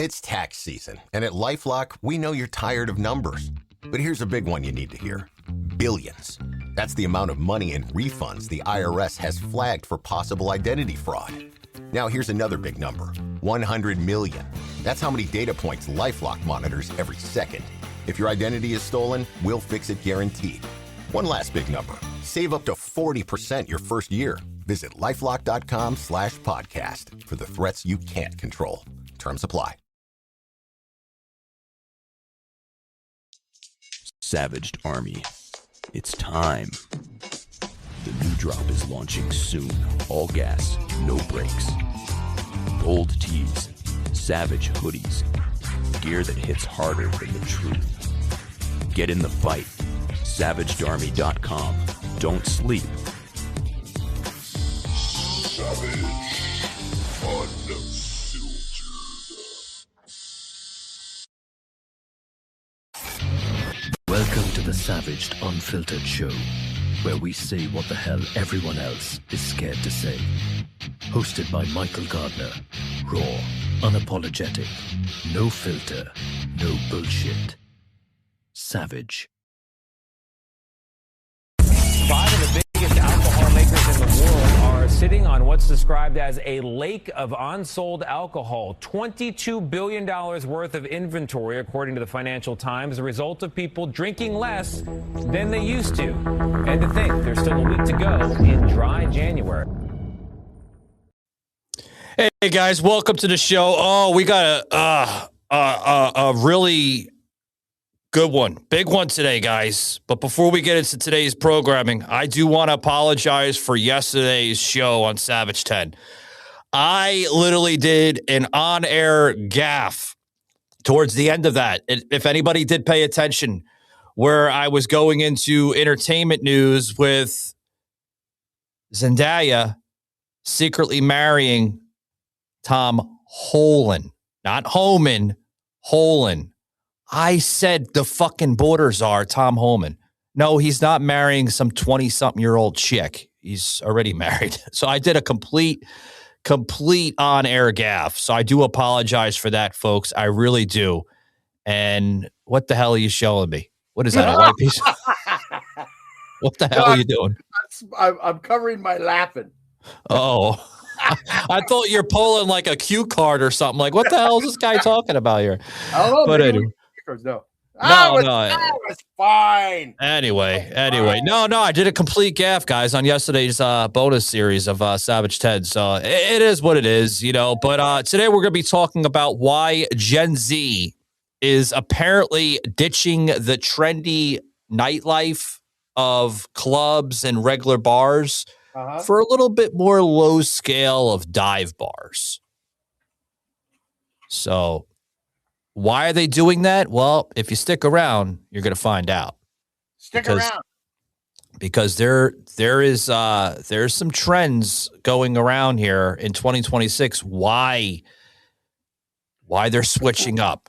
It's tax season, and at LifeLock, we know you're tired of numbers. But here's a big one you need to hear. Billions. That's the amount of money in refunds the IRS has flagged for possible identity fraud. Now here's another big number. 100 million. That's how many data points LifeLock monitors every second. If your identity is stolen, we'll fix it guaranteed. One last big number. Save up to 40% your first year. Visit lifelock.com/podcast for the threats you can't control. Terms apply. Savaged Army. It's time. The new drop is launching soon. All gas, no brakes. Gold tees, Savage hoodies, gear that hits harder than the truth. Get in the fight. SavagedArmy.com. Don't sleep. Savage Unfiltered. Welcome to the Savaged Unfiltered Show, where we say what the hell everyone else is scared to say. Hosted by Michael Gardner. Raw, unapologetic, no filter, no bullshit. Savage. 5 of the biggest alcohol makers in the world are sitting on what's described as a lake of unsold alcohol. $22 billion worth of inventory, according to the Financial Times, a result of people drinking less than they used to. And to think there's still a week to go in dry January. Hey guys, welcome to the show. Oh, we got a really good one. Big one today, guys. But before we get into today's programming, I do want to apologize for yesterday's show on Savage 10. I literally did an on-air gaffe towards the end of that. If anybody did pay attention, where I was going into entertainment news with Zendaya secretly marrying Tom Holland. Not Homan, Holland. I said the fucking borders are Tom Holman. No, he's not marrying some 20-something-year-old chick. He's already married. So I did a complete on-air gaffe. So I do apologize for that, folks. I really do. And what the hell are you showing me? What is that, a white piece? What the hell are you doing? I'm covering my laughing. Oh, I thought you're pulling like a cue card or something. Like, what the hell is this guy talking about here? I don't know. But anyway. No. It's fine. Anyway. No, I did a complete gaffe, guys, on yesterday's bonus series of Savage 10. So it is what it is, you know. But today we're going to be talking about why Gen Z is apparently ditching the trendy nightlife of clubs and regular bars for a little bit more low scale of dive bars. So why are they doing that? Well, if you stick around, you're going to find out. Stick around. Because there's some trends going around here in 2026 why they're switching up.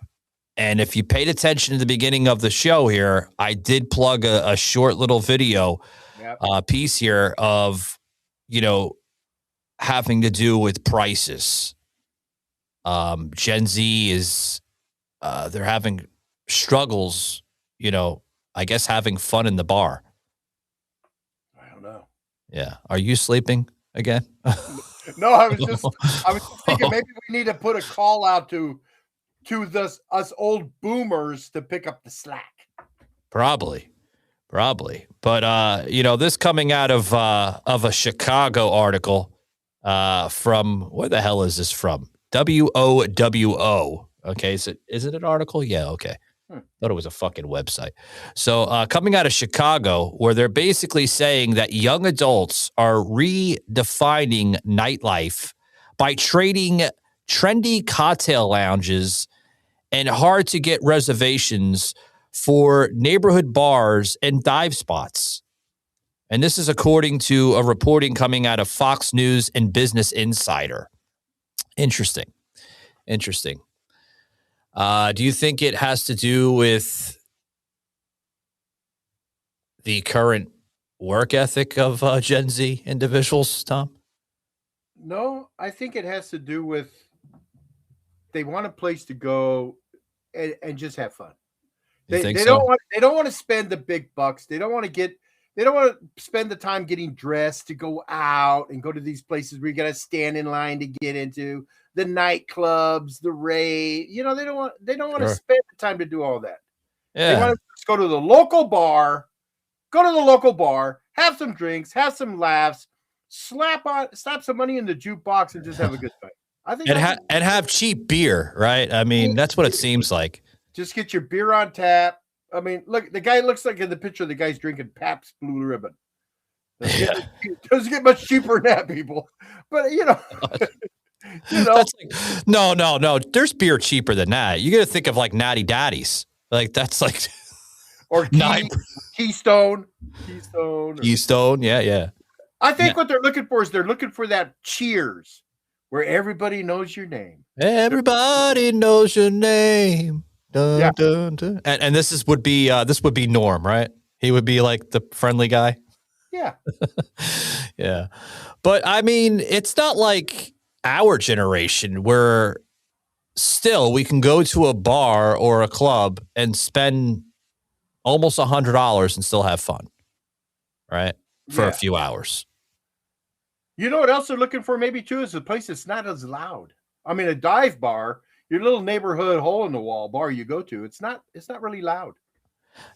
And if you paid attention to the beginning of the show here, I did plug a short little video piece here of, you know, having to do with prices. Gen Z is, they're having struggles, you know, I guess having fun in the bar. I don't know. Yeah. Are you sleeping again? No, I was just thinking maybe we need to put a call out to us old boomers to pick up the slack. Probably. But, you know, this coming out of a Chicago article from, where the hell is this from? WOWO. Okay. Is it an article? Yeah. Okay. Thought it was a fucking website. So coming out of Chicago, where they're basically saying that young adults are redefining nightlife by trading trendy cocktail lounges and hard to get reservations for neighborhood bars and dive spots. And this is according to a reporting coming out of Fox News and Business Insider. Interesting. Do you think it has to do with the current work ethic of Gen Z individuals, Tom? No, I think it has to do with they want a place to go and just have fun. You They think they so? don't want to spend the big bucks. They don't want to spend the time getting dressed to go out and go to these places where you got to stand in line to get into the nightclubs, the rave. You know, they don't want to Sure. spend the time to do all that. They Yeah. want to just go to the local bar, have some drinks, have some laughs, slap some money in the jukebox, and just have a good time. I think And have cheap beer, right? I mean, that's what it seems like. just get your beer on tap. I mean, look, the guy looks like in the picture, the guy's drinking Pabst Blue Ribbon. Doesn't get much cheaper than that, people. But That's like, no. There's beer cheaper than that. You got to think of like Natty Daddies. Like that's like or Keystone. Yeah. I think what they're looking for is they're looking for that Cheers, where everybody knows your name. Everybody knows your name. Dun, Yeah. dun, dun. And this would be Norm, right? He would be like the friendly guy. Yeah. Yeah. But I mean, it's not like our generation where still we can go to a bar or a club and spend almost $100 and still have fun, right? For a few hours. You know what else they're looking for maybe too is a place that's not as loud. I mean, a dive bar, your little neighborhood hole in the wall bar you go to, it's not really loud.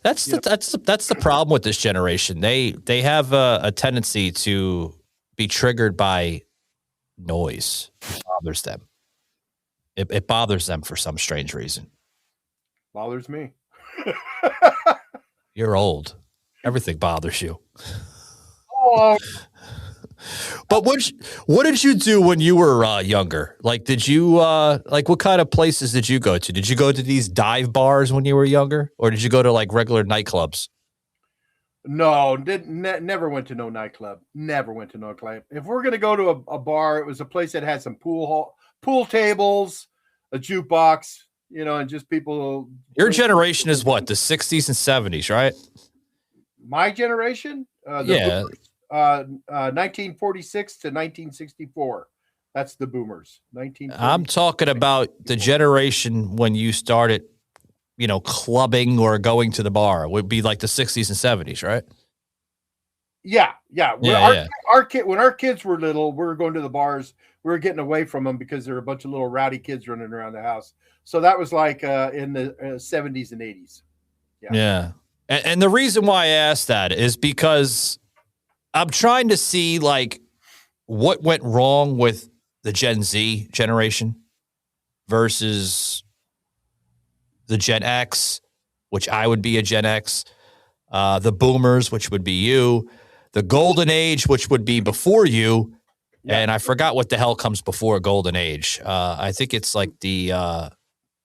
That's the problem with this generation. They have a tendency to be triggered by noise. It bothers them. It bothers them for some strange reason. Bothers me. You're old. Everything bothers you. Oh, But what did you do when you were younger? Like, did you like what kind of places did you go to? Did you go to these dive bars when you were younger, or did you go to like regular nightclubs? no, never went to no nightclub. Never went to no club. If we're gonna go to a bar, it was a place that had some pool tables, a jukebox, and just people. Your generation is what, the 60s and 70s, right? My generation, Yeah. 1946 to 1964. That's the boomers. I'm talking about the generation when you started, clubbing or going to the bar. It would be like the 60s and 70s, right? Yeah. Yeah. When our kids were little, we were going to the bars. We were getting away from them because there were a bunch of little rowdy kids running around the house. So that was like in the 70s and 80s. Yeah. And the reason why I asked that is because I'm trying to see like what went wrong with the Gen Z generation versus the Gen X, which I would be a Gen X, the boomers, which would be you, the golden age, which would be before you. Yeah. And I forgot what the hell comes before golden age. I think it's like I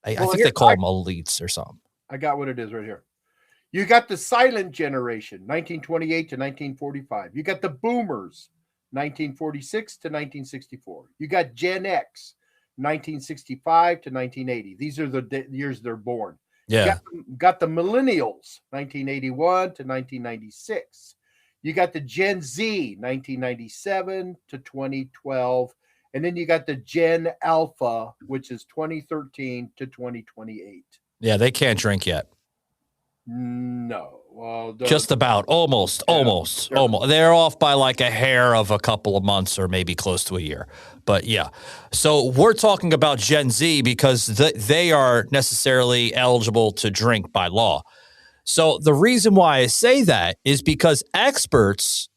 think they call them elites or something. I got what it is right here. You got the silent generation, 1928 to 1945. You got the boomers, 1946 to 1964. You got Gen X, 1965 to 1980. These are the years they're born. Yeah. You got the millennials, 1981 to 1996. You got the Gen Z, 1997 to 2012. And then you got the Gen Alpha, which is 2013 to 2028. Yeah, they can't drink yet. No. Well, just about. Almost. They're off by like a hair of a couple of months or maybe close to a year. But yeah. So we're talking about Gen Z because they are necessarily eligible to drink by law. So the reason why I say that is because experts,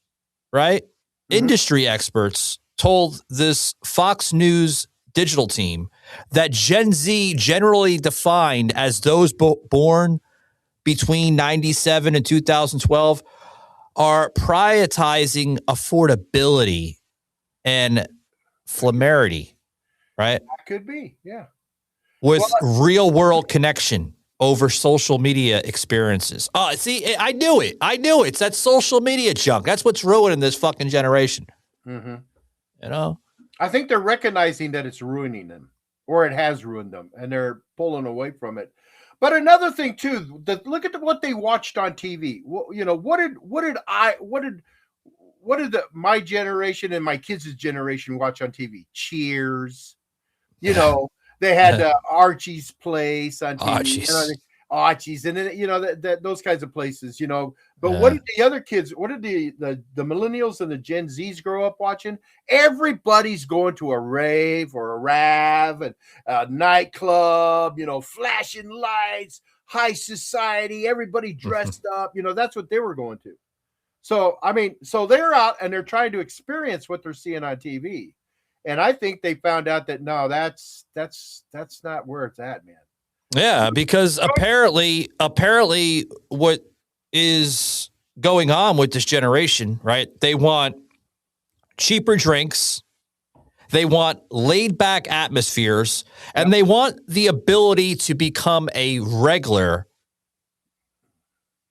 right? Mm-hmm. Industry experts told this Fox News digital team that Gen Z, generally defined as those born between 97 and 2012, are prioritizing affordability and flamarity, right? That could be, yeah. With real world connection over social media experiences. Oh, see, I knew it. It's that social media junk. That's what's ruining this fucking generation. Mm-hmm. I think they're recognizing that it's ruining them, or it has ruined them, and they're pulling away from it. But another thing too, look at what they watched on TV. What did my generation and my kids' generation watch on TV? Cheers, They had Archie's Place on TV. Archie's. Archie's, and then that those kinds of places, But what did the other kids? What did the millennials and the Gen Zs grow up watching? Everybody's going to a rave or a rav and a nightclub. Flashing lights, high society. Everybody dressed up. That's what they were going to. So so they're out and they're trying to experience what they're seeing on TV, and I think they found out that no, that's not where it's at, man. Yeah, because apparently what is going on with this generation, right? They want cheaper drinks, they want laid back atmospheres, and they want the ability to become a regular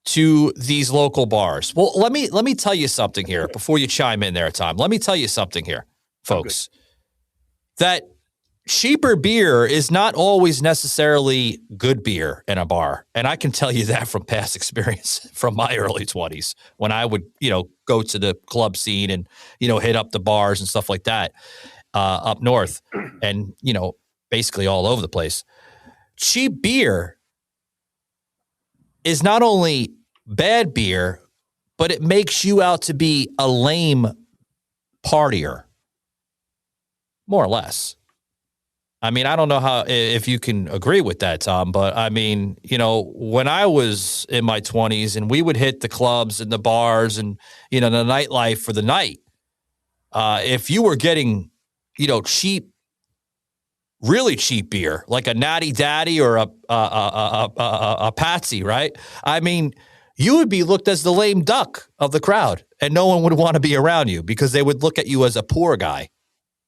to these local bars. Well, let me tell you something here before you chime in there, Tom. Let me tell you something here, folks. That cheaper beer is not always necessarily good beer in a bar. And I can tell you that from past experience from my early 20s when I would, go to the club scene and, hit up the bars and stuff like that up north and, basically all over the place. Cheap beer is not only bad beer, but it makes you out to be a lame partier, more or less. I don't know if you can agree with that, Tom, but when I was in my 20s and we would hit the clubs and the bars and, the nightlife for the night, if you were getting, cheap, really cheap beer, like a Natty Daddy or a Patsy, right? You would be looked as the lame duck of the crowd and no one would want to be around you because they would look at you as a poor guy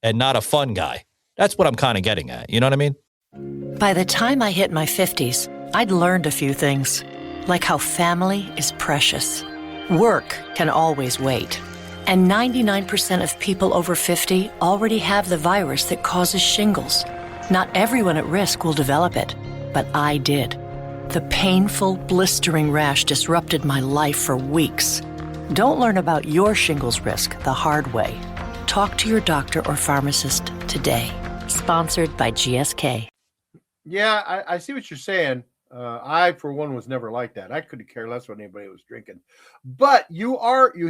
and not a fun guy. That's what I'm kind of getting at. You know what I mean? By the time I hit my 50s, I'd learned a few things, like how family is precious. Work can always wait. And 99% of people over 50 already have the virus that causes shingles. Not everyone at risk will develop it, but I did. The painful, blistering rash disrupted my life for weeks. Don't learn about your shingles risk the hard way. Talk to your doctor or pharmacist today. Sponsored by GSK. Yeah, I see what you're saying. I, for one, was never like that. I couldn't care less what anybody was drinking. But you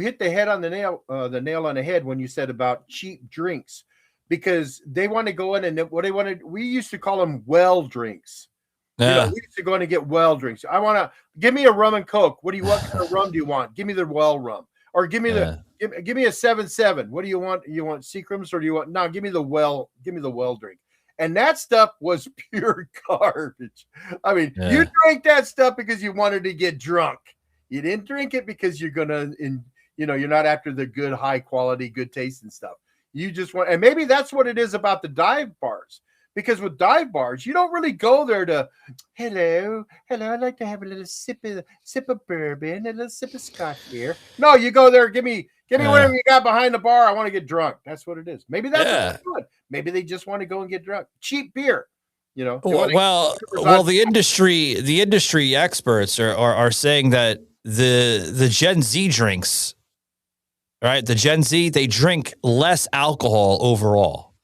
hit the head on the nail on the head when you said about cheap drinks, because they want to go in and what they wanted. We used to call them well drinks. Yeah. We used to go in and get well drinks. I want to give me a rum and Coke. What kind of rum do you want? Give me the well rum, or give me give me a 7-7. What do you want? You want Seagrams or do you want? No, give me the well drink. And that stuff was pure garbage. You drank that stuff because you wanted to get drunk. You didn't drink it because you're you're not after the good, high quality, good taste and stuff. You just want, and maybe that's what it is about the dive bars. Because with dive bars, you don't really go there to, hello, I'd like to have a little sip of bourbon, a little sip of scotch here. No, you go there, give me whatever you got behind the bar. I want to get drunk. That's what it is. Maybe that's what they're doing. Maybe they just want to go and get drunk. Cheap beer, Well, the industry experts are saying that the Gen Z drinks, right? The Gen Z, they drink less alcohol overall.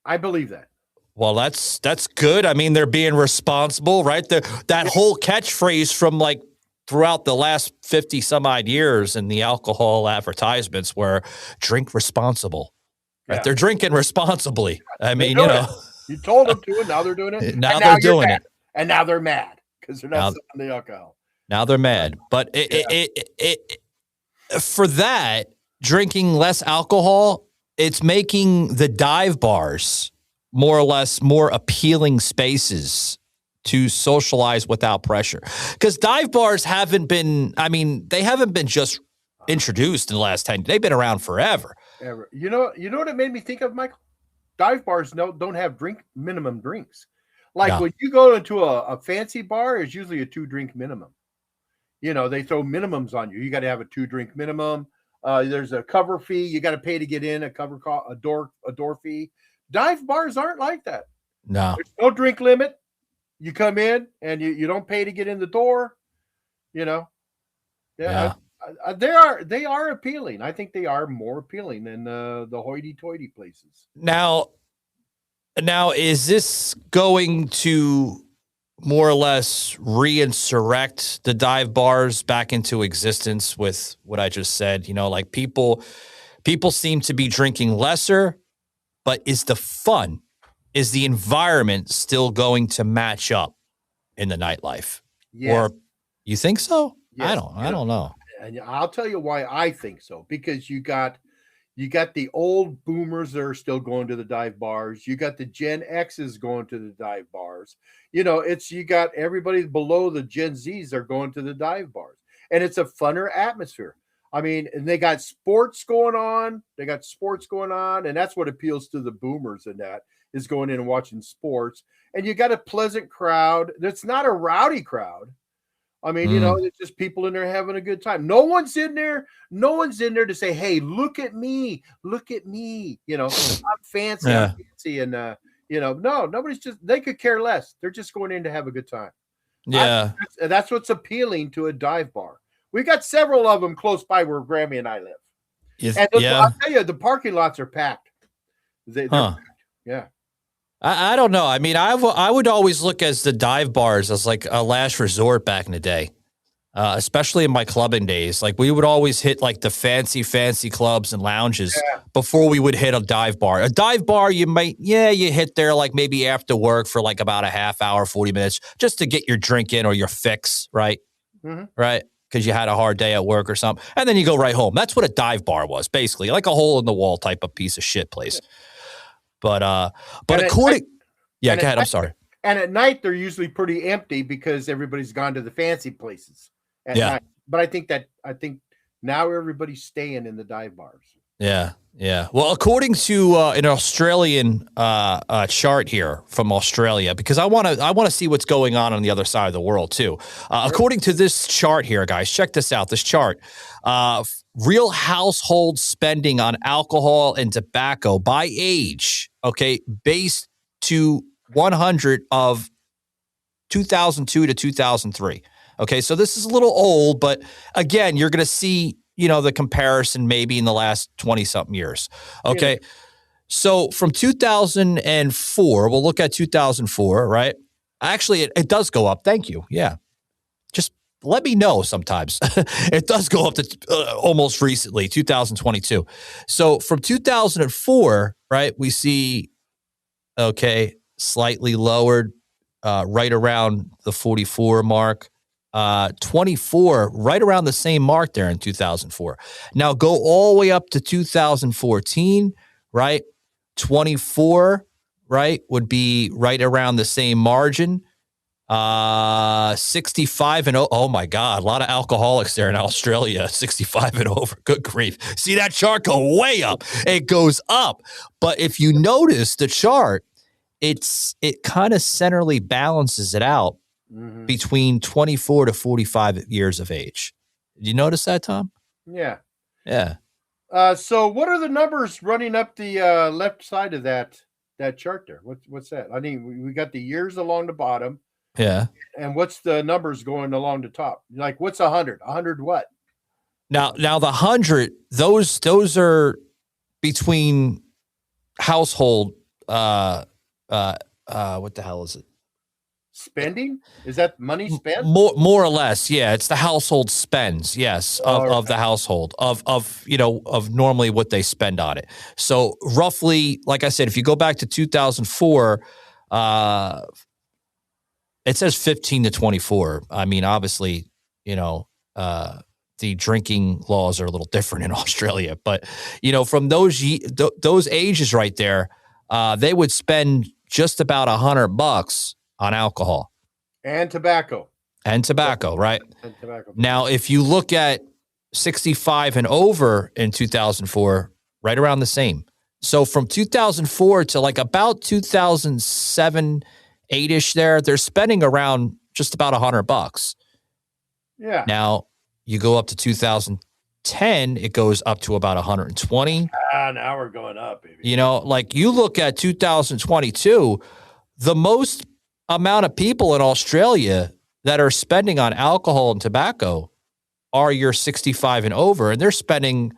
I believe that. Well, that's good. They're being responsible, right? That whole catchphrase from throughout the last 50 some odd years in the alcohol advertisements were drink responsible. Right? Yeah. They're drinking responsibly. You told them to, and now they're doing it. Now they're doing it. And now they're mad because they're not selling the alcohol. Now they're mad. But it for that, drinking less alcohol, it's making the dive bars more or less more appealing spaces to socialize without pressure. Because dive bars haven't been just introduced in the last 10 years. They've been around forever. Ever. You know what it made me think of, Michael? Dive bars don't have minimum drinks. When you go into a fancy bar, it's usually a 2-drink minimum. They throw minimums on you. You got to have a 2-drink minimum. There's a cover fee. You got to pay to get in, a door fee. Dive bars aren't like that. No. There's no drink limit. You come in and you don't pay to get in the door. Yeah. They are appealing. I think they are more appealing than the hoity-toity places. Now, Now, is this going to more or less reinsurrect the dive bars back into existence with what I just said? You know, like people seem to be drinking lesser, but is the environment still going to match up in the nightlife? Yes. Or you think so? Yes. I don't know. And I'll tell you why I think so. Because you got the old boomers that are still going to the dive bars. You got the Gen X's going to the dive bars. You know, you got everybody below the Gen Zs are going to the dive bars. And it's a funner atmosphere. I mean, and they got sports going on. And that's what appeals to the boomers, and that is going in and watching sports. And you got a pleasant crowd. It's not a rowdy crowd. I mean, you know, it's just people in there having a good time. No one's in there to say, hey, look at me. You know, I'm fancy. And, you know, no, nobody's they could care less. They're just going in to have a good time. Yeah. That's what's appealing to a dive bar. We got several of them close by where Grammy and I live. I'll tell you, the parking lots are packed. They're packed. Yeah. I don't know. I mean, I would always look as the dive bars as like a last resort back in the day, especially in my clubbing days. Like we would always hit like the fancy clubs and lounges before we would hit a dive bar. A dive bar, you hit there like maybe after work for like about a half hour, 40 minutes, just to get your drink in or your fix, right? Mm-hmm. Right? Because you had a hard day at work or something. And then you go right home. That's what a dive bar was, basically, like a hole in the wall type of piece of shit place. Yeah. But according, go ahead. I'm sorry. And at night they're usually pretty empty because everybody's gone to the fancy places at night. But I think now everybody's staying in the dive bars. Yeah. Well, according to an Australian chart here from Australia, because I want to see what's going on the other side of the world too. According to this chart here, guys, check this out. This chart. Real household spending on alcohol and tobacco by age, okay, based to 100 of 2002 to 2003. Okay, so this is a little old, but again, you're going to see, you know, the comparison maybe in the last 20-something years. Okay, so from 2004, we'll look at 2004, right? Actually, it does go up. Thank you. Yeah. Just let me know sometimes. It does go up to almost recently, 2022. So from 2004, right, we see, okay, slightly lowered, right around the 44 mark. 24, right around the same mark there in 2004. Now go all the way up to 2014, right? 24, right, would be right around the same margin. 65 and oh my God, a lot of alcoholics there in Australia, 65 and over. Good grief. See that chart go way up. It goes up. But if you notice the chart, it kind of centrally balances it out between 24 to 45 years of age. Did you notice that, Tom? Yeah. So what are the numbers running up the left side of that chart there? What's that? I mean, we got the years along the bottom. Yeah. And what's the numbers going along the top? Like what's 100? 100 what? Now the 100, those are between household what the hell is it? Spending? Is that money spent? More or less, yeah. It's the household spends, yes, of the household of normally what they spend on it. So roughly, like I said, if you go back to 2004, it says 15 to 24. I mean, obviously, the drinking laws are a little different in Australia, but from those ages right there, they would spend just about $100 on alcohol and tobacco, right? And tobacco. Now, if you look at 65 and over in 2004, right around the same. So from 2004 to like about 2007, 8-ish there, they're spending around just about $100. Yeah. Now you go up to 2010, it goes up to about 120. Now we're going up, baby. Like you look at 2022, the most amount of people in Australia that are spending on alcohol and tobacco are your 65 and over, and they're spending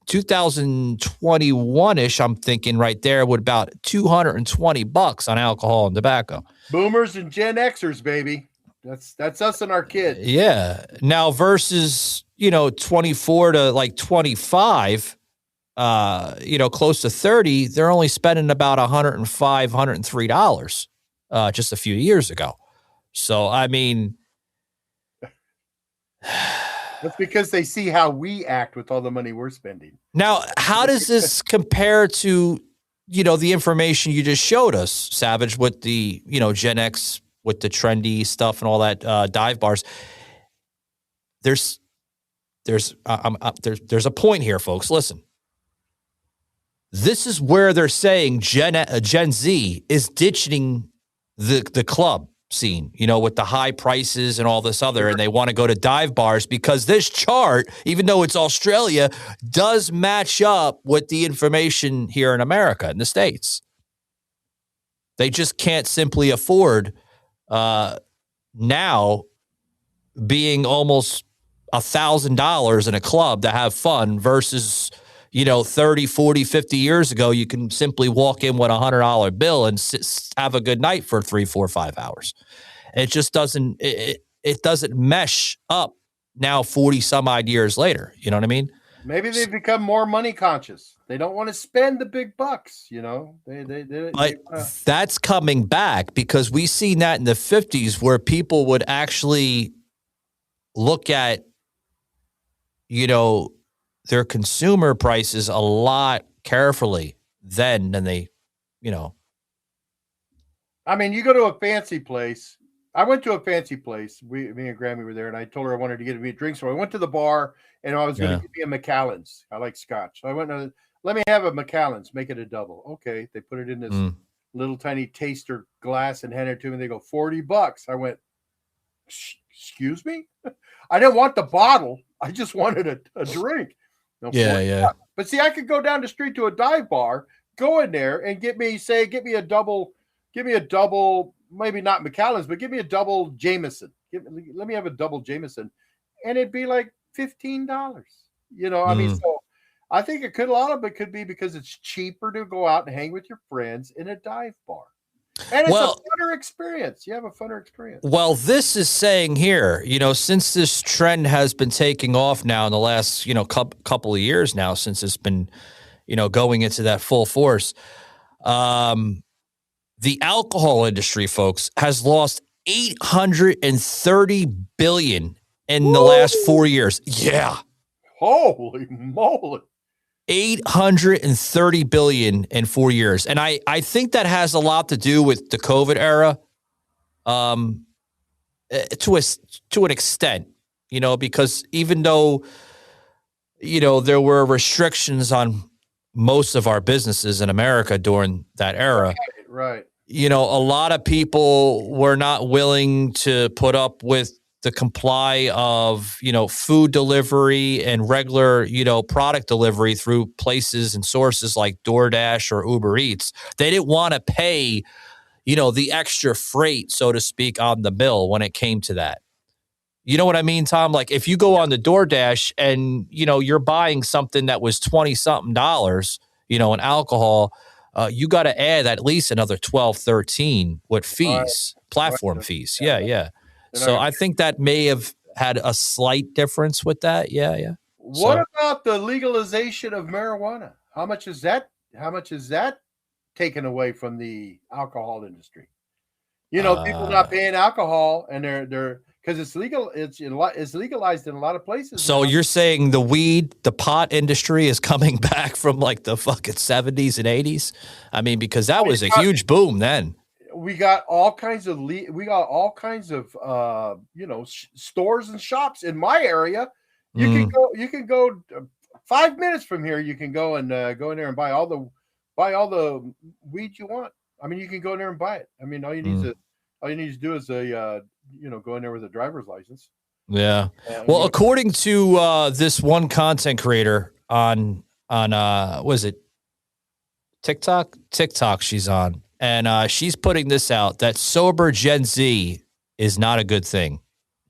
2021-ish, I'm thinking right there, would about $220 on alcohol and tobacco. Boomers and Gen Xers, baby. That's us and our kids. Yeah. Now versus, 24 to like 25, close to 30, they're only spending about $105, $103 just a few years ago. So, I mean, that's because they see how we act with all the money we're spending. Now, how does this compare to, the information you just showed us, Savage, with the, Gen X, with the trendy stuff and all that dive bars? There's a point here, folks. Listen. This is where they're saying Gen Z is ditching the club scene, with the high prices and all this other, and they want to go to dive bars because this chart, even though it's Australia, does match up with the information here in America, in the States. They just can't simply afford now being almost $1,000 in a club to have fun versus 30, 40, 50 years ago, you can simply walk in with $100 bill and have a good night for 3, 4, 5 hours. It just doesn't, it doesn't mesh up now 40 some odd years later. You know what I mean? Maybe they've become more money conscious. They don't want to spend the big bucks, But that's coming back because we seen that in the 50s where people would actually look at, their consumer prices a lot carefully then than they, I mean, you go to a fancy place. I went to a fancy place. Me and Grammy were there, and I told her I wanted to get me a drink. So I went to the bar, and I was going to get me a Macallan's. I like scotch. So I went, let me have a Macallan's, make it a double. Okay. They put it in this little tiny taster glass and handed it to me. They go, $40. I went, excuse me? I didn't want the bottle. I just wanted a drink. No, yeah. But see, I could go down the street to a dive bar, go in there and get me a double, maybe not Macallan's, but give me a double Jameson. Let me have a double Jameson. And it'd be like $15. I mean, so I think a lot of it could be because it's cheaper to go out and hang with your friends in a dive bar. And it's a funner experience. You have a funner experience. Well, this is saying here, since this trend has been taking off now in the last, couple of years now, since it's been, going into that full force, the alcohol industry, folks, has lost $830 billion in the last 4 years. Yeah. Holy moly. $830 billion in 4 years. And I think that has a lot to do with the COVID era, to an extent, because even though, there were restrictions on most of our businesses in America during that era. Right. A lot of people were not willing to put up with the comply of, food delivery and regular, product delivery through places and sources like DoorDash or Uber Eats. They didn't want to pay, the extra freight, so to speak, on the bill when it came to that. You know what I mean, Tom? Like if you go on the DoorDash and, you're buying something that was $20-something, in alcohol, you got to add at least another 12, 13 with fees, platform fees. Yeah. So I think that may have had a slight difference with that. Yeah. What about the legalization of marijuana? How much is that taken away from the alcohol industry? People not paying alcohol and they're because it's legal. It's legalized in a lot of places. So you're saying the pot industry is coming back from like the fucking 70s and 80s? I mean, because that was a huge boom then. We got all kinds of stores and shops in my area. You can go 5 minutes from here. You can go and go in there and buy all the weed you want. I mean, you can go in there and buy it. I mean, all you need to do is go in there with a driver's license. Yeah. Well, according to this one content creator on was it TikTok? TikTok she's on. And she's putting this out, that sober Gen Z is not a good thing.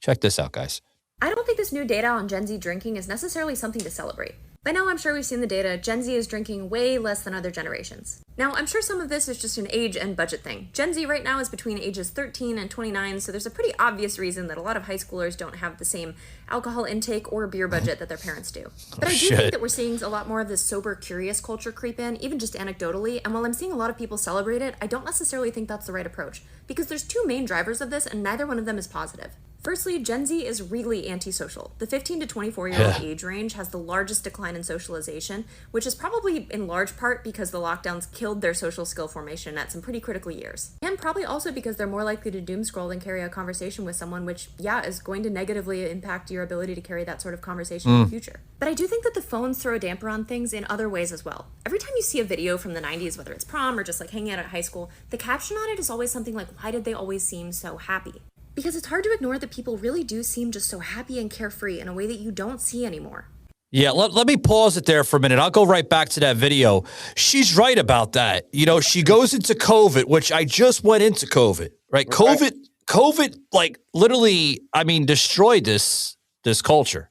Check this out, guys. I don't think this new data on Gen Z drinking is necessarily something to celebrate. By now, I'm sure we've seen the data. Gen Z is drinking way less than other generations. Now, I'm sure some of this is just an age and budget thing. Gen Z right now is between ages 13 and 29, so there's a pretty obvious reason that a lot of high schoolers don't have the same alcohol intake or beer budget that their parents do. But I do think that we're seeing a lot more of this sober, curious culture creep in, even just anecdotally, and while I'm seeing a lot of people celebrate it, I don't necessarily think that's the right approach, because there's two main drivers of this, and neither one of them is positive. Firstly, Gen Z is really antisocial. The 15 to 24-year-old age range has the largest decline in socialization, which is probably in large part because the lockdowns killed their social skill formation at some pretty critical years. And probably also because they're more likely to doom scroll than carry a conversation with someone, which, is going to negatively impact your ability to carry that sort of conversation in the future. But I do think that the phones throw a damper on things in other ways as well. Every time you see a video from the 90s, whether it's prom or just like hanging out at high school, the caption on it is always something like, "Why did they always seem so happy?" Because it's hard to ignore that people really do seem just so happy and carefree in a way that you don't see anymore. Yeah, let me pause it there for a minute. I'll go right back to that video. She's right about that. You know, she goes into COVID, which I just went into COVID, right? COVID, like literally, I mean, destroyed this culture.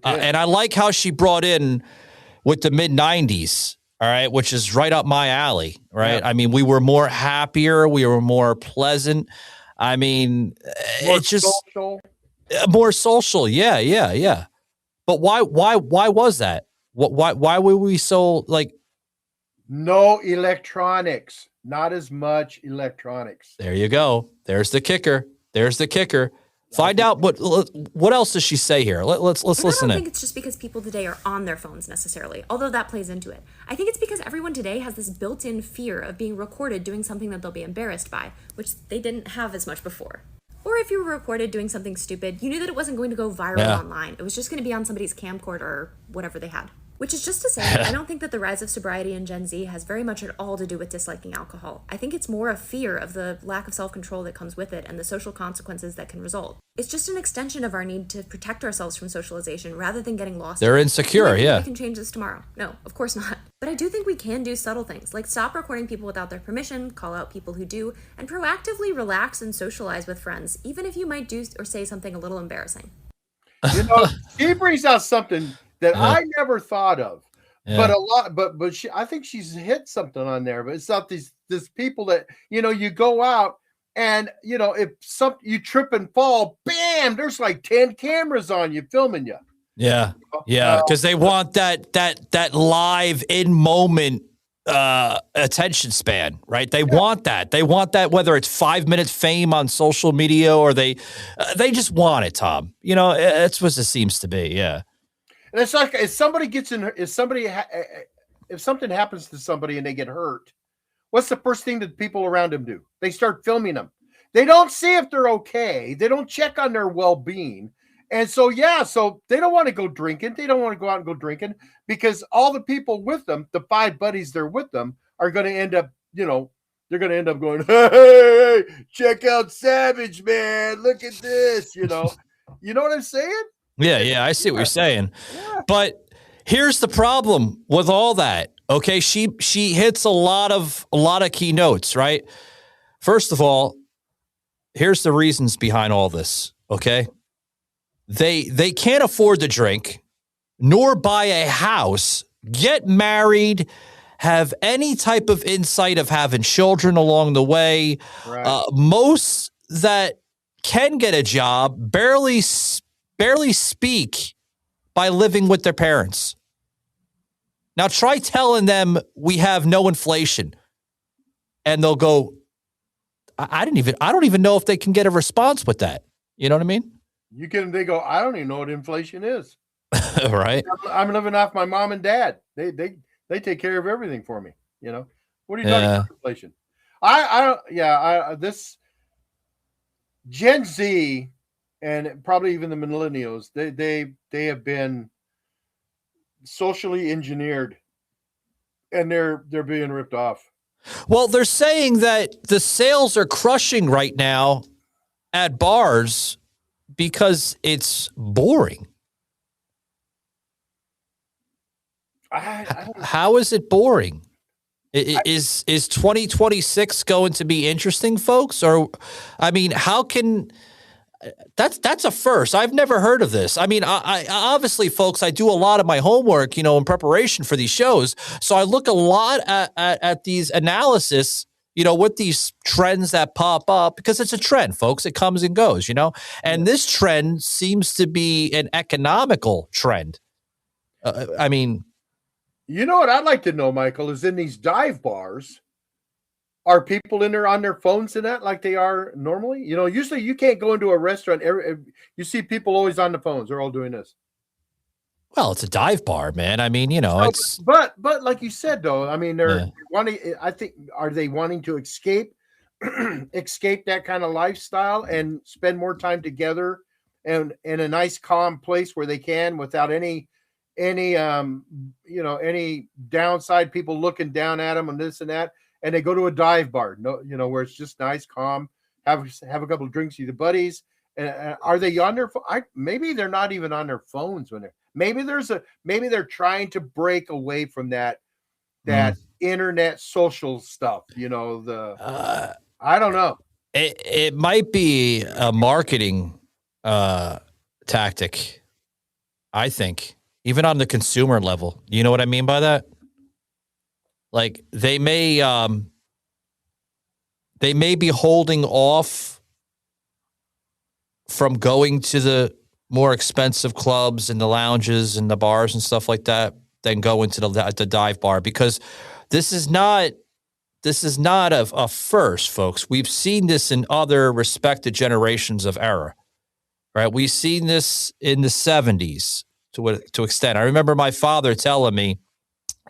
And I like how she brought in with the mid 90s, all right, which is right up my alley, right? Yeah. I mean, we were more happier. We were more pleasant. I mean, it's just social. More social. Yeah. But why was that? Why were we so like? No electronics, not as much electronics. There you go. There's the kicker. Find out what else does she say here? Let's listen. I don't think it's just because people today are on their phones necessarily, although that plays into it. I think it's because everyone today has this built-in fear of being recorded doing something that they'll be embarrassed by, which they didn't have as much before. Or if you were recorded doing something stupid, you knew that it wasn't going to go viral online. It was just going to be on somebody's camcorder or whatever they had. Which is just to say, I don't think that the rise of sobriety in Gen Z has very much at all to do with disliking alcohol. I think it's more a fear of the lack of self-control that comes with it and the social consequences that can result. It's just an extension of our need to protect ourselves from socialization rather than getting lost. They're insecure, We can change this tomorrow. No, of course not. But I do think we can do subtle things, like stop recording people without their permission, call out people who do, and proactively relax and socialize with friends, even if you might do or say something a little embarrassing. You know, she brings out something that I never thought of, but I think she's hit something on there. But it's not these people that, you know, you go out and, you know, if you trip and fall, bam, there's like 10 cameras on you filming you. Yeah, because they want that live in moment attention span, right? They want that. They want that, whether it's 5-minute fame on social media or they just want it, Tom. You know, that's what it seems to be. Yeah. And it's like if something happens to somebody and they get hurt, what's the first thing that people around them do? They start filming them. They don't see if they're okay. They don't check on their well-being. And so they don't want to go drinking. They don't want to go out and go drinking because all the people with them, the 5 buddies they're with them, are going to end up, you know, they're going to end up going, hey, check out Savage, man. Look at this, you know. You know what I'm saying? Yeah, I see what you're saying. Yeah. But here's the problem with all that. Okay, she hits a lot of key notes, right? First of all, here's the reasons behind all this, okay? They can't afford to drink, nor buy a house, get married, have any type of insight of having children along the way. Right. Most that can get a job barely speak by living with their parents. Now try telling them we have no inflation, and they'll go, I don't even know if they can get a response with that. You know what I mean? They go, I don't even know what inflation is. Right. I'm living off my mom and dad. They take care of everything for me. You know, what are you talking about inflation? This Gen Z and probably even the millennials, they have been socially engineered and they're being ripped off. Well, they're saying that the sales are crushing right now at bars because it's boring. How is it boring? Is 2026 going to be interesting, folks? Or, I mean, how can That's a first. I've never heard of this. I mean, I obviously, folks, I do a lot of my homework, you know, in preparation for these shows. So I look a lot at these analysis, you know, with these trends that pop up, because it's a trend, folks. It comes and goes, you know, and this trend seems to be an economical trend. I mean, you know what I'd like to know, Michael, is in these dive bars, are people in there on their phones and that like they are normally? You know, usually you can't go into a restaurant. You see people always on the phones. They're all doing this. well, it's a dive bar, man. I mean, you know, it's But like you said, though, I mean, they're wanting. I think, are they wanting to escape that kind of lifestyle and spend more time together and in a nice, calm place where they can, without any downside, people looking down at them and this and that. And they go to a dive bar, where it's just nice, calm, have a couple of drinks with the buddies. And are they on their phone? Maybe they're not even on their phones when they're. Maybe they're trying to break away from that internet social stuff. You know, I don't know. It might be a marketing tactic. I think, even on the consumer level. You know what I mean by that? Like they may be holding off from going to the more expensive clubs and the lounges and the bars and stuff like that than go into the dive bar, because this is not a first, folks. We've seen this in other respected generations of era, right? We've seen this in the 70s to extent. I remember my father telling me,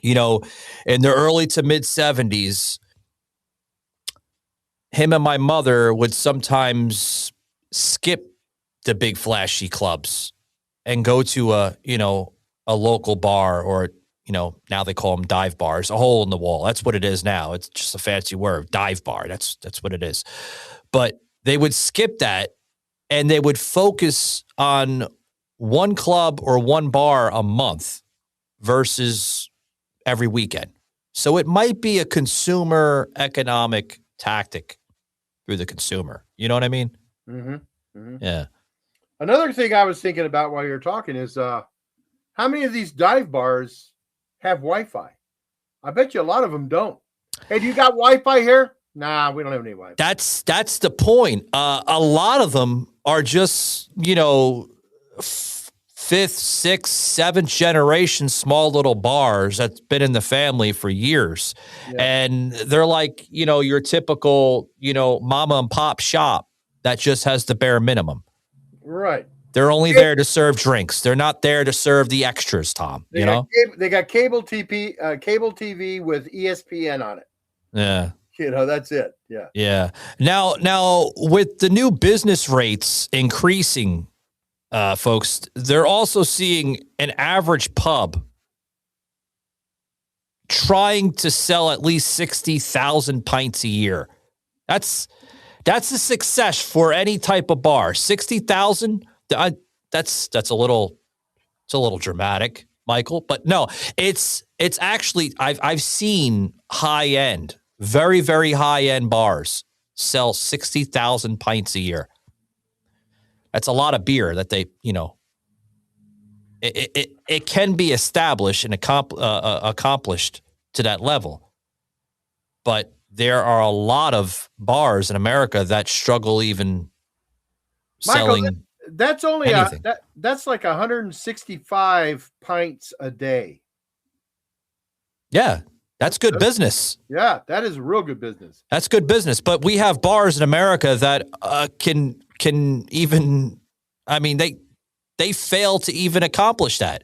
you know, in the early to mid 70s, him and my mother would sometimes skip the big flashy clubs and go to a local bar, or, you know, now they call them dive bars, a hole in the wall. That's what it is now. It's just a fancy word, dive bar. That's what it is. But they would skip that and they would focus on one club or one bar a month versus every weekend. So it might be a consumer economic tactic through the consumer. You know what I mean? Mm-hmm. Mm-hmm. Yeah. Another thing I was thinking about while you're talking is how many of these dive bars have Wi-Fi? I bet you a lot of them don't. Hey, do you got Wi-Fi here? Nah, we don't have any Wi-Fi. That's the point. A lot of them are just, you know, fifth, sixth, seventh generation small little bars that's been in the family for years. Yeah. And they're like, you know, your typical, you know, mama and pop shop that just has the bare minimum. Right. They're only there to serve drinks. They're not there to serve the extras, Tom. They got cable TV with ESPN on it. Yeah. You know, that's it. Yeah. Yeah. Now with the new business rates increasing, folks, they're also seeing an average pub trying to sell at least 60,000 pints a year. That's a success for any type of bar. 60,000. That's a little dramatic, Michael. But no, it's actually I've seen high end, very very high end bars sell 60,000 pints a year. That's a lot of beer that they, you know. It can be established and accomplished to that level, but there are a lot of bars in America that struggle even selling. Michael, that's only anything. That's like 165 pints a day. Yeah, that's good business. Yeah, that is real good business. That's good business. But we have bars in America that can even, I mean, they fail to even accomplish that.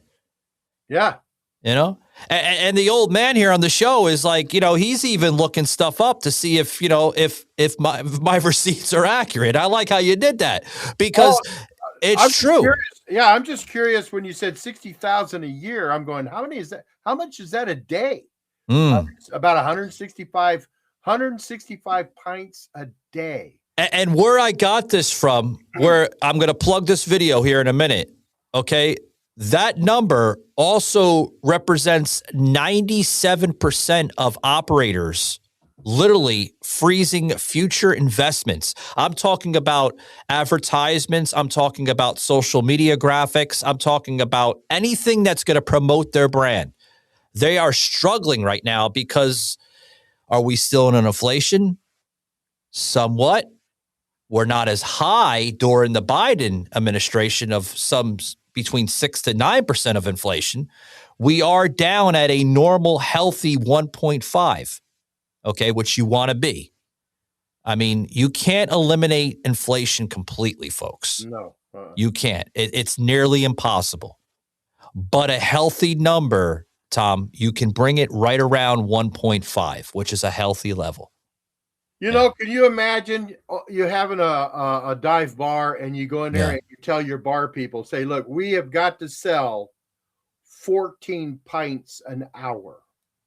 Yeah. You know? And the old man here on the show is like, you know, he's even looking stuff up to see if, you know, if my receipts are accurate. I like how you did that, because it's true. Yeah, I'm just curious, when you said 60,000 a year, I'm going, how many is that? How much is that a day? About 165 pints a day. And where I got this from, where I'm going to plug this video here in a minute, okay? That number also represents 97% of operators literally freezing future investments. I'm talking about advertisements. I'm talking about social media graphics. I'm talking about anything that's going to promote their brand. They are struggling right now because are we still in an inflation? Somewhat. We're not as high during the Biden administration of some between 6 to 9% of inflation. We are down at a normal, healthy 1.5, okay, which you want to be. I mean, you can't eliminate inflation completely, folks. No. You can't. It's nearly impossible. But a healthy number, Tom, you can bring it right around 1.5, which is a healthy level. You know, can you imagine you having a dive bar and you go in there and you tell your bar people, say, look, we have got to sell 14 pints an hour.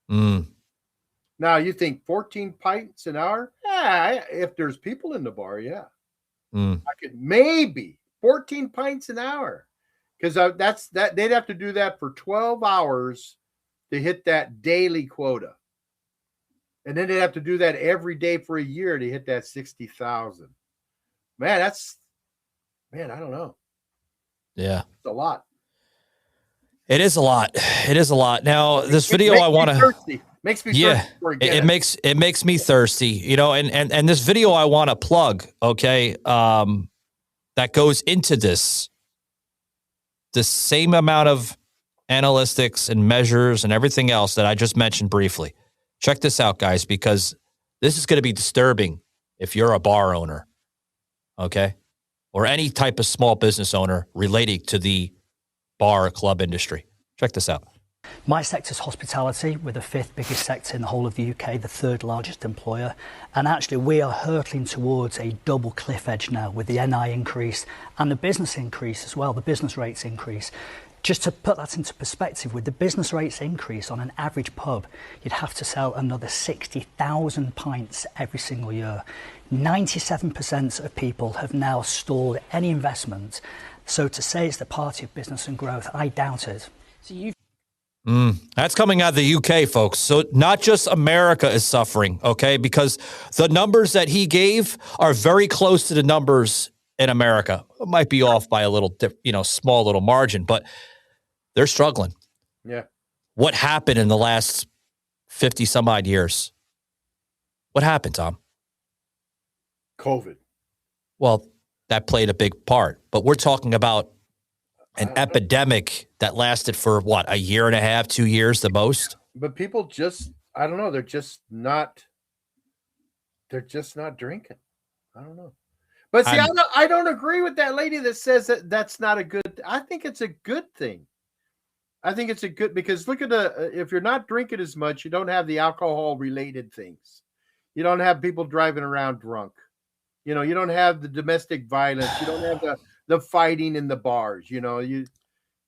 Now you think 14 pints an hour? Yeah, if there's people in the bar, yeah. I could maybe 14 pints an hour. Because they'd have to do that for 12 hours to hit that daily quota. And then they'd have to do that every day for a year to hit that 60,000. Man, I don't know. Yeah. It's a lot. It is a lot. It is a lot. Now, this video I want to makes me thirsty. It makes me thirsty, you know, and this video I want to plug, okay, that goes into this the same amount of analytics and measures and everything else that I just mentioned briefly. Check this out, guys, because this is going to be disturbing if you're a bar owner, okay, or any type of small business owner relating to the bar or club industry. Check this out. My sector is hospitality. We're the 5th biggest sector in the whole of the UK, the 3rd largest employer. And actually, we are hurtling towards a double cliff edge now with the NI increase and the business increase as well, the business rates increase. Just to put that into perspective, with the business rates increase on an average pub, you'd have to sell another 60,000 pints every single year. 97% of people have now stalled any investment. So to say it's the party of business and growth, I doubt it. So that's coming out of the UK, folks. So not just America is suffering, okay? Because the numbers that he gave are very close to the numbers in America. It might be off by a little, small little margin, but they're struggling. Yeah. What happened in the last 50 some odd years? What happened, Tom? COVID. Well, that played a big part, but we're talking about an epidemic that lasted for what, a year and a half, 2 years, the most. But people just, I don't know, they're just not drinking. I don't know. But see, I don't agree with that lady that says that that's not a good. I think it's a good thing. I think it's a good, because look at if you're not drinking as much, you don't have the alcohol related things. You don't have people driving around drunk. You know, you don't have the domestic violence. You don't have the fighting in the bars. You know, you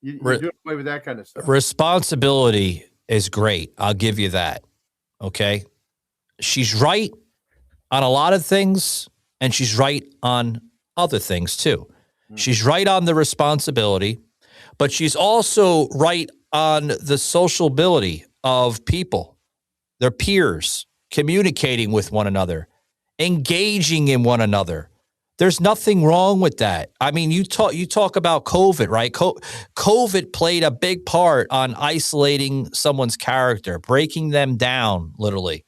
do away with that kind of stuff. Responsibility is great. I'll give you that. Okay. She's right on a lot of things, and she's right on other things too. She's right on the responsibility, but she's also right on the sociability of people, their peers, communicating with one another, engaging in one another. There's nothing wrong with that. I mean, you talk about COVID, right? COVID played a big part on isolating someone's character, breaking them down, literally.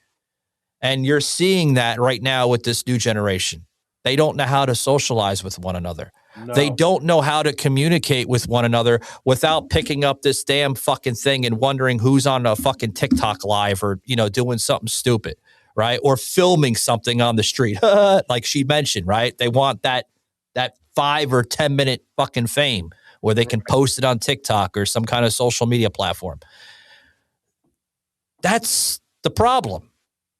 And you're seeing that right now with this new generation. They don't know how to socialize with one another. No. They don't know how to communicate with one another without picking up this damn fucking thing and wondering who's on a fucking TikTok live or, doing something stupid, right? Or filming something on the street, like she mentioned, right? They want that 5 or 10 minute fucking fame where they can post it on TikTok or some kind of social media platform. That's the problem.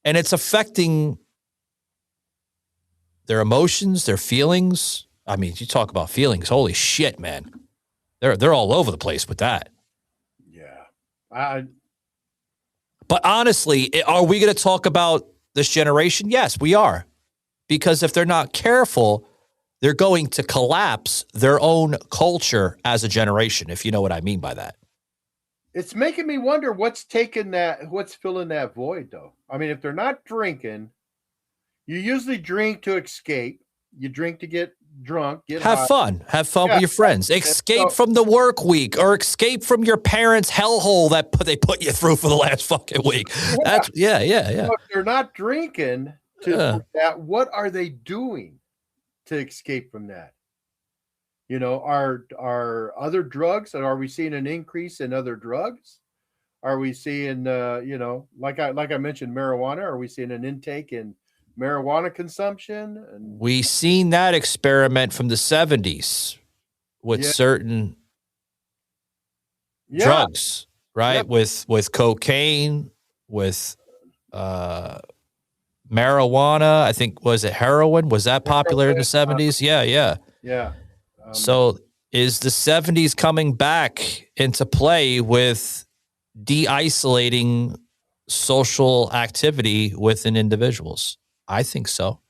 And it's affecting their emotions, their feelings. I mean, you talk about feelings. Holy shit, man. They're all over the place with that. Yeah. But honestly, are we going to talk about this generation? Yes, we are. Because if they're not careful, they're going to collapse their own culture as a generation, if you know what I mean by that. It's making me wonder what's filling that void, though. I mean, if they're not drinking, you usually drink to escape. You drink to get drunk, get have high. Have fun with your friends, escape from the work week, or escape from your parents' hellhole that they put you through for the last fucking week. That's yeah. So if they're not drinking for that, what are they doing to escape from that? You know, are other drugs? Are we seeing an increase in other drugs? Are we seeing you know, like I mentioned, marijuana? Are we seeing an intake in marijuana consumption? And we seen that experiment from the 70s with certain drugs, right? With cocaine, with marijuana. I think, was it heroin? Was that popular in the 70s? Yeah. So is the 70s coming back into play with de-isolating social activity within individuals? I think so.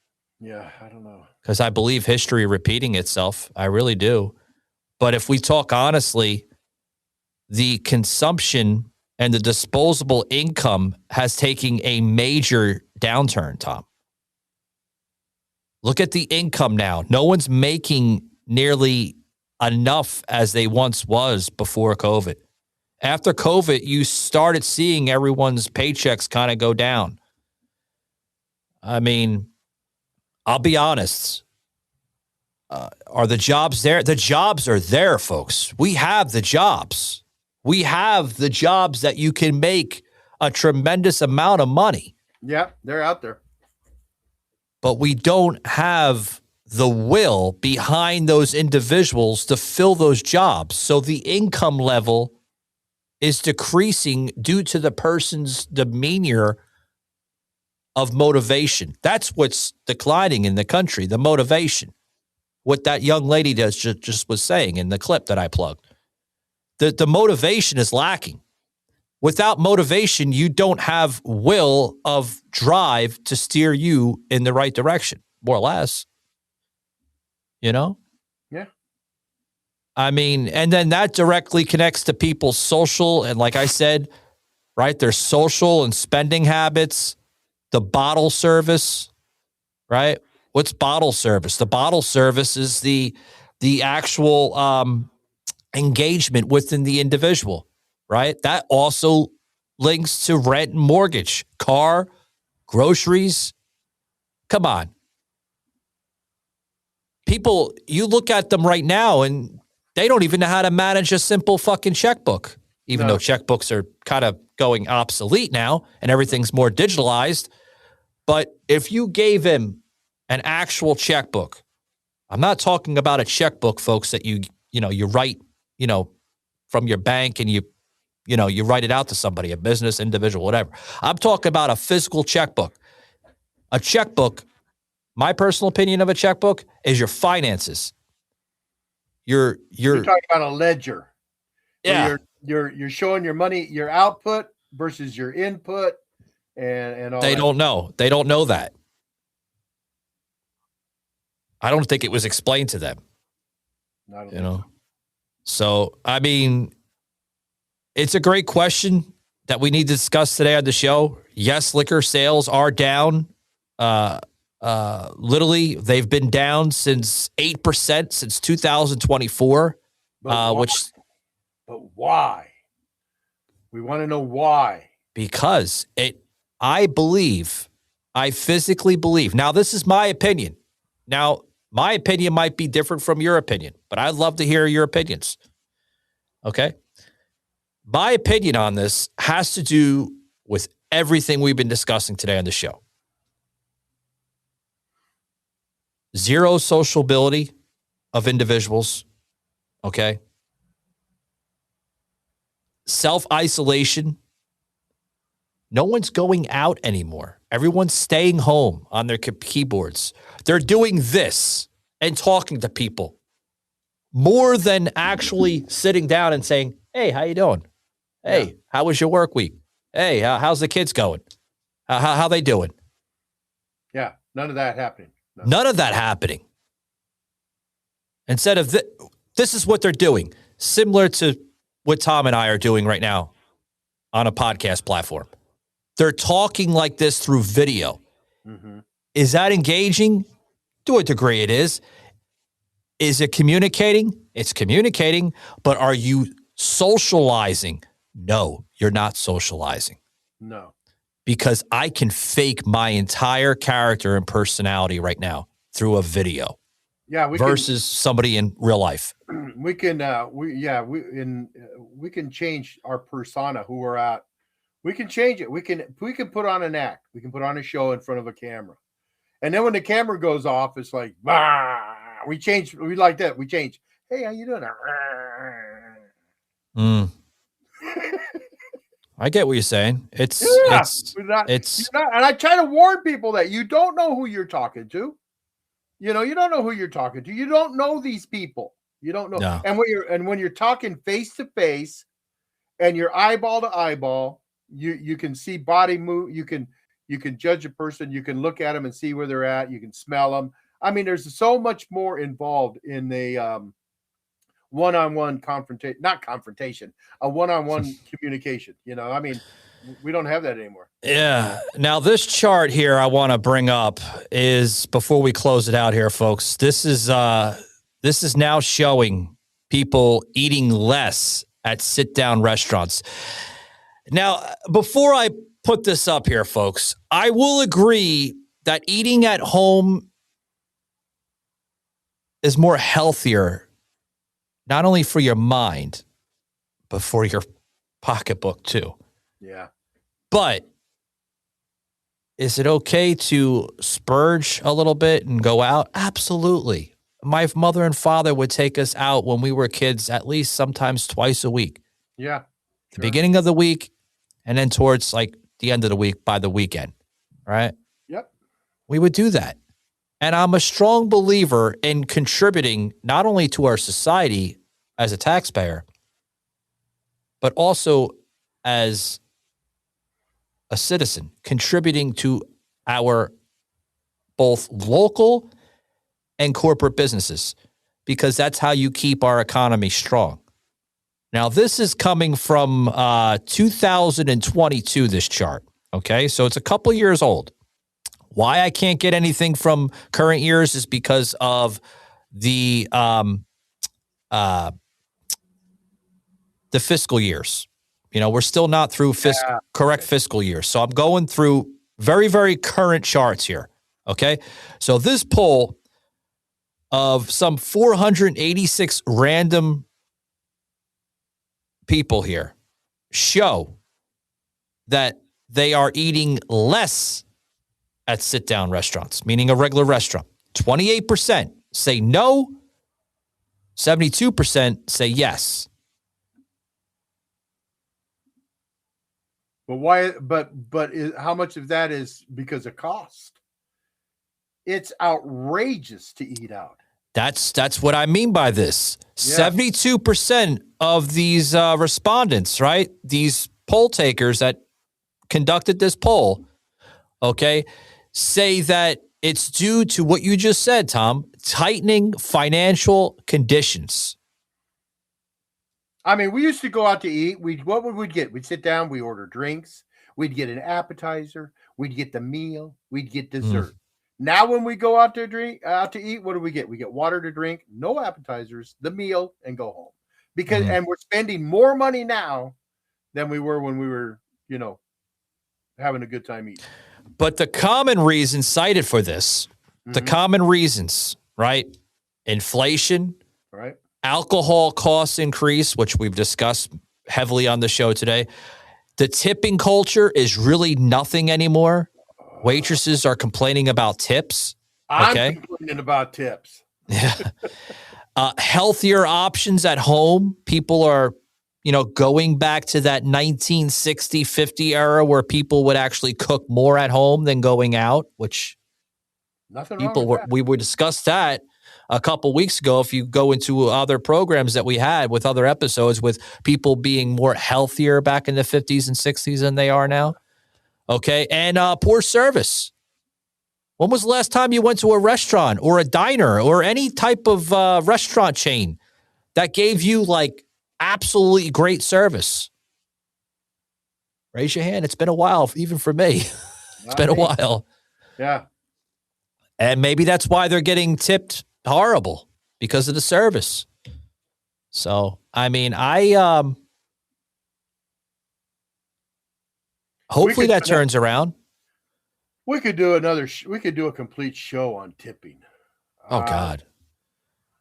Yeah, I don't know. Because I believe history repeating itself. I really do. But if we talk honestly, the consumption and the disposable income has taken a major downturn, Tom. Look at the income now. No one's making nearly enough as they once was before COVID. After COVID, you started seeing everyone's paychecks kind of go down. I mean, I'll be honest. Are the jobs there? The jobs are there, folks. We have the jobs. We have the jobs that you can make a tremendous amount of money. Yeah, they're out there. But we don't have the will behind those individuals to fill those jobs. So the income level is decreasing due to the person's demeanor of motivation. That's what's declining in the country, the motivation. What that young lady just was saying in the clip that I plugged. The motivation is lacking. Without motivation, you don't have will of drive to steer you in the right direction, more or less. You know? Yeah. I mean, and then that directly connects to people's social, and like I said, right, their social and spending habits, the bottle service, right? What's bottle service? The bottle service is the actual engagement within the individual, right? That also links to rent and mortgage, car, groceries. Come on. People, you look at them right now and they don't even know how to manage a simple fucking checkbook, even though checkbooks are kind of going obsolete now and everything's more digitalized. But if you gave him an actual checkbook, I'm not talking about a checkbook, folks, that you write, from your bank and you write it out to somebody, a business, individual, whatever. I'm talking about a physical checkbook. A checkbook, my personal opinion of a checkbook, is your finances. You're talking about a ledger. Yeah. You're showing your money, your output versus your input and all They that. don't know. They don't know that. I don't think it was explained to them. I don't know. So, I mean, it's a great question that we need to discuss today on the show. Yes, liquor sales are down. Literally, they've been down since 8% since 2024. But why? We want to know why. Because I physically believe. Now, this is my opinion. Now, my opinion might be different from your opinion, but I'd love to hear your opinions. Okay? My opinion on this has to do with everything we've been discussing today on the show. Zero sociability of individuals. Okay? Self-isolation. No one's going out anymore. Everyone's staying home on their keyboards. They're doing this and talking to people more than actually sitting down and saying, hey, how you doing? Hey, how was your work week? Hey, how's the kids going? How they doing? Yeah, none of that happening. No. None of that happening. Instead of this is what they're doing, similar to what Tom and I are doing right now on a podcast platform. They're talking like this through video. Mm-hmm. Is that engaging? To a degree it is. Is it communicating? It's communicating, but are you socializing? No, you're not socializing. No. Because I can fake my entire character and personality right now through a video. Yeah, versus somebody in real life. We can we can change our persona who we're at. We can change it. We can put on an act. We can put on a show in front of a camera. And then when the camera goes off, it's like, bah! We like that. We change. Hey, how you doing? I get what you're saying. It's and I try to warn people that you don't know who you're talking to. You don't know who you're talking to. You don't know these people. You don't know. No. And when you're talking face to face and you're eyeball to eyeball, you can see body move. You can judge a person. You can look at them and see where they're at. You can smell them. I mean, there's so much more involved in the one-on-one a one-on-one communication. I mean, we don't have that anymore. Yeah. Now, this chart here I want to bring up is, before we close it out here, folks, this is now showing people eating less at sit-down restaurants. Now, before I put this up here, folks, I will agree that eating at home is more healthier, not only for your mind, but for your pocketbook too. Yeah. But is it okay to splurge a little bit and go out? Absolutely. My mother and father would take us out when we were kids, at least sometimes twice a week. Yeah. The beginning of the week, and then towards like the end of the week by the weekend, right? Yep. We would do that. And I'm a strong believer in contributing not only to our society as a taxpayer, but also as a citizen, contributing to our both local and corporate businesses, because that's how you keep our economy strong. Now, this is coming from 2022, this chart, okay? So it's a couple years old. Why I can't get anything from current years is because of the fiscal years. We're still not through correct fiscal years. So I'm going through very, very current charts here, okay? So this poll of some 486 random people here show that they are eating less at sit-down restaurants, meaning a regular restaurant. 28% say no, 72% say yes. But why? But how much of that is because of cost? It's outrageous to eat out. That's what I mean by this. Yeah. 72% of these respondents, right? These poll takers that conducted this poll, okay, say that it's due to what you just said, Tom, tightening financial conditions. I mean, we used to go out to eat. What would we get? We'd sit down, we order drinks, we'd get an appetizer, we'd get the meal, we'd get dessert. Now, when we go out to eat, what do we get? We get water to drink, no appetizers, the meal, and go home. And we're spending more money now than we were when we were, having a good time eating. But the common reason cited for this, the common reasons, right? Inflation, right? Alcohol costs increase, which we've discussed heavily on the show today. The tipping culture is really nothing anymore. Waitresses are complaining about tips. I'm complaining about tips. Yeah. Healthier options at home. People are, going back to that 1960, 50 era where people would actually cook more at home than going out, which nothing people wrong with that. We would discuss that a couple weeks ago. If you go into other programs that we had with other episodes with people being more healthier back in the 50s and 60s than they are now. Okay. And poor service. When was the last time you went to a restaurant or a diner or any type of restaurant chain that gave you like absolutely great service? Raise your hand. It's been a while, even for me. It's been a while. Yeah. And maybe that's why they're getting tipped horrible, because of the service. So, I mean, hopefully that turns around. We could do we could do a complete show on tipping. Oh God.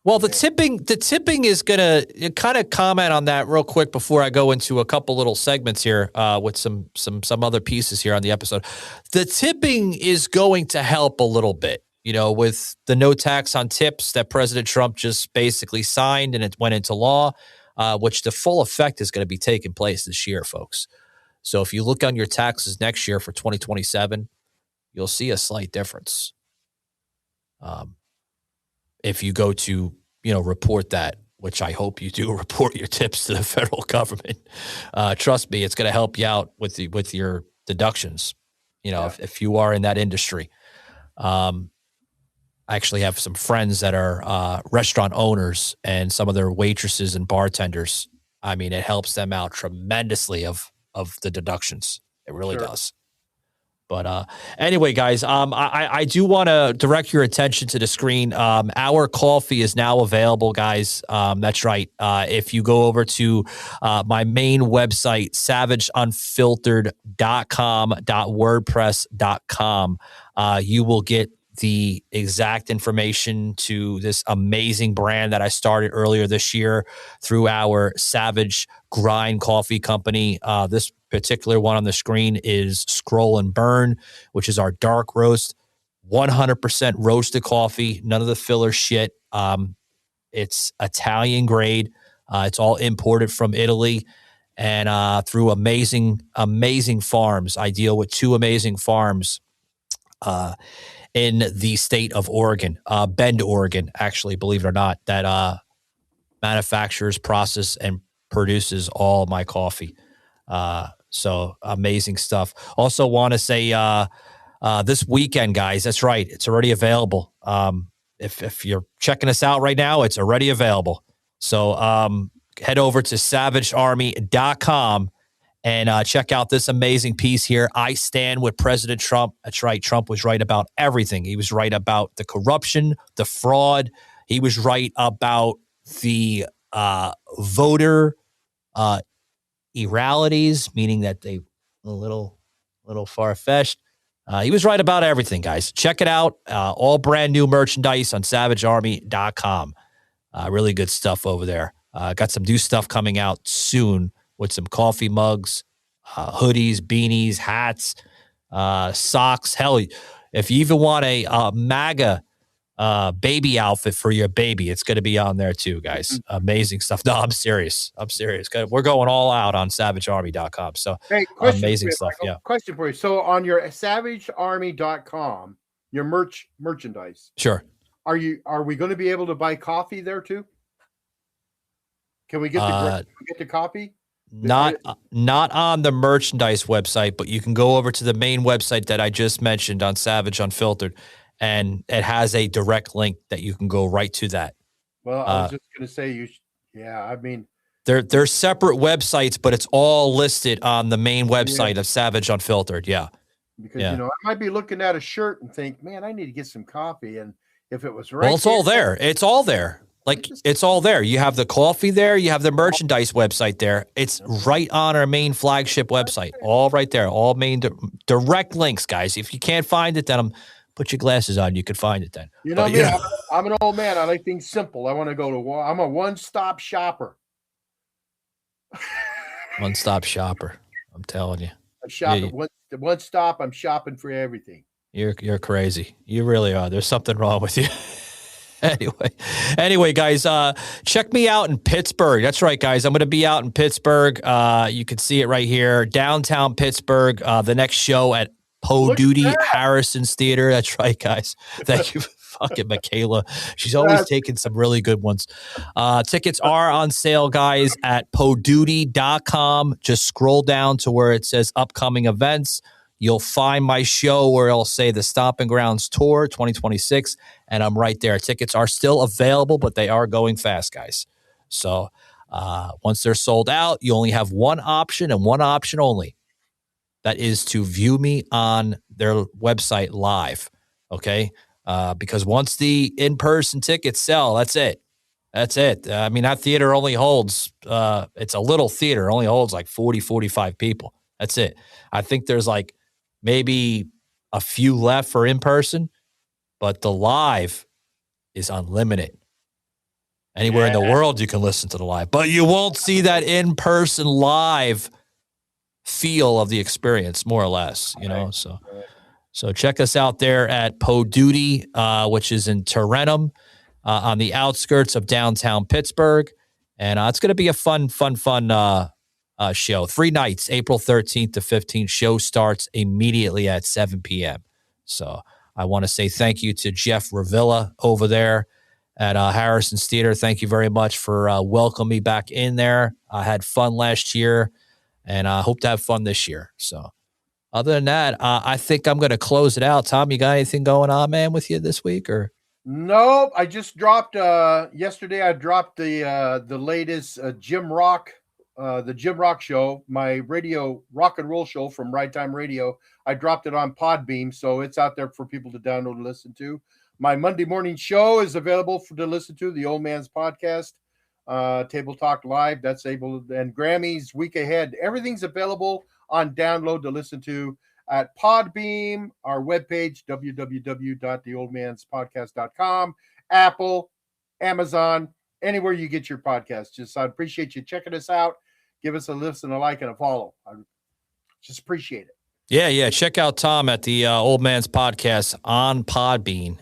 Well, the tipping is going to kind of comment on that real quick before I go into a couple little segments here with some other pieces here on the episode. The tipping is going to help a little bit, with the no tax on tips that President Trump just basically signed and it went into law, which the full effect is going to be taking place this year, folks. So if you look on your taxes next year for 2027, you'll see a slight difference. If you go to, report that, which I hope you do, report your tips to the federal government. Trust me, it's going to help you out with your deductions. If you are in that industry. I actually have some friends that are restaurant owners, and some of their waitresses and bartenders. I mean, it helps them out tremendously of the deductions. It really does. But anyway, guys, I do want to direct your attention to the screen. Our coffee is now available, guys. That's right. If you go over to my main website, savageunfiltered.com.wordpress.com, you will get the exact information to this amazing brand that I started earlier this year through our Savage Grind Coffee Company. This particular one on the screen is Scroll and Burn, which is our dark roast, 100% roasted coffee, none of the filler shit. It's Italian grade. It's all imported from Italy and through amazing farms. I deal with 2 amazing farms in the state of Oregon, Bend, Oregon, actually, believe it or not, that manufactures, process, and produces all my coffee. So amazing stuff. Also want to say this weekend, guys, that's right, it's already available. If you're checking us out right now, it's already available. So head over to savagearmy.com and check out this amazing piece here. I stand with President Trump. That's right. Trump was right about everything. He was right about the corruption, the fraud. He was right about the voter irrealities, meaning that they a little far-fetched. He was right about everything, guys. Check it out. All brand new merchandise on savagearmy.com. Really good stuff over there. Got some new stuff coming out soon with some coffee mugs, hoodies, beanies, hats, socks. Hell, if you even want a MAGA baby outfit for your baby, it's going to be on there too, guys. Amazing stuff. No, I'm serious. We're going all out on savagearmy.com. So amazing stuff. Yeah. Question for you. So on your savagearmy.com, your merchandise. Sure. Are we going to be able to buy coffee there too? Can we get the copy? Not on the merchandise website, but you can go over to the main website that I just mentioned on Savage Unfiltered, and it has a direct link that you can go right to that. Well, I was just going to say I mean, they're separate websites, but it's all listed on the main website of Savage Unfiltered. Yeah. Because I might be looking at a shirt and think, man, I need to get some coffee, and if it was right, well, it's all there. It's all there. Like, it's all there. You have the coffee there. You have the merchandise website there. It's right on our main flagship website. All right there. All main direct links, guys. If you can't find it, then put your glasses on. You can find it then. I'm an old man. I like things simple. I want to go to war. I'm a one-stop shopper. One-stop shopper. I'm telling you. I shop at one stop. I'm shopping for everything. You're crazy. You really are. There's something wrong with you. Anyway, guys, check me out in Pittsburgh. That's right, guys. I'm going to be out in Pittsburgh. You can see it right here, downtown Pittsburgh. The next show at Poe Duty Harrison's Theater. That's right, guys. Thank you, fucking Michaela. She's always taking some really good ones. Tickets are on sale, guys, at poeduty.com. Just scroll down to where it says upcoming events. You'll find my show where it'll say the Stomping Grounds Tour 2026, and I'm right there. Tickets are still available, but they are going fast, guys. So once they're sold out, you only have one option and one option only. that is to view me on their website live, okay? Because once the in-person tickets sell, that's it. That's it. I mean, that theater only holds, it's a little theater, only holds like 40, 45 people. That's it. I think there's like maybe a few left for in-person, but the live is unlimited. Anywhere in the world you can listen to the live, but you won't see that in-person live feel of the experience, more or less, you know? So check us out there at Po Duty, which is in Tarentum, on the outskirts of downtown Pittsburgh. And it's going to be a fun show. 3 nights, April 13th to 15th. Show starts immediately at 7 p.m. So I want to say thank you to Jeff Ravilla over there at Harrison's Theater. Thank you very much for welcoming me back in there. I had fun last year, and I hope to have fun this year. So other than that, I think I'm going to close it out. Tom, you got anything going on, man, with you this week? Or no, I just dropped yesterday. I dropped the latest Jim Rock, the Jim Rock show, my radio rock and roll show from Ride Time Radio. I dropped it on Podbeam, so it's out there for people to download and listen to. My Monday morning show is available to listen to, the Old Man's Podcast, Table Talk Live. That's able, and Grammys Week Ahead. Everything's available on download to listen to at Podbeam, our webpage, www.theoldmanspodcast.com, Apple, Amazon, anywhere you get your podcast. Just, I appreciate you checking us out. Give us a listen, a like, and a follow. I just appreciate it. Yeah. Check out Tom at the Old Man's Podcast on Podbean,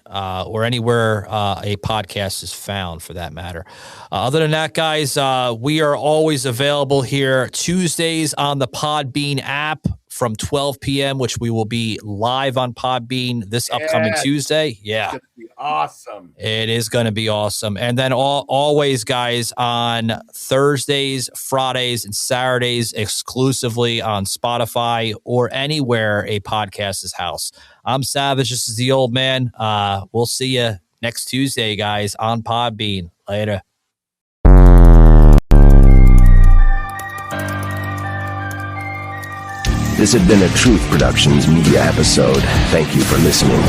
or anywhere a podcast is found, for that matter. Other than that, guys, we are always available here Tuesdays on the Podbean app from 12 p.m., which we will be live on Podbean this upcoming Tuesday. Yeah. It's going to be awesome. It is going to be awesome. And then always, guys, on Thursdays, Fridays, and Saturdays, exclusively on Spotify or anywhere a podcast is housed. I'm Savage. This is the Old Man. We'll see you next Tuesday, guys, on Podbean. Later. This had been a Truth Productions media episode. Thank you for listening.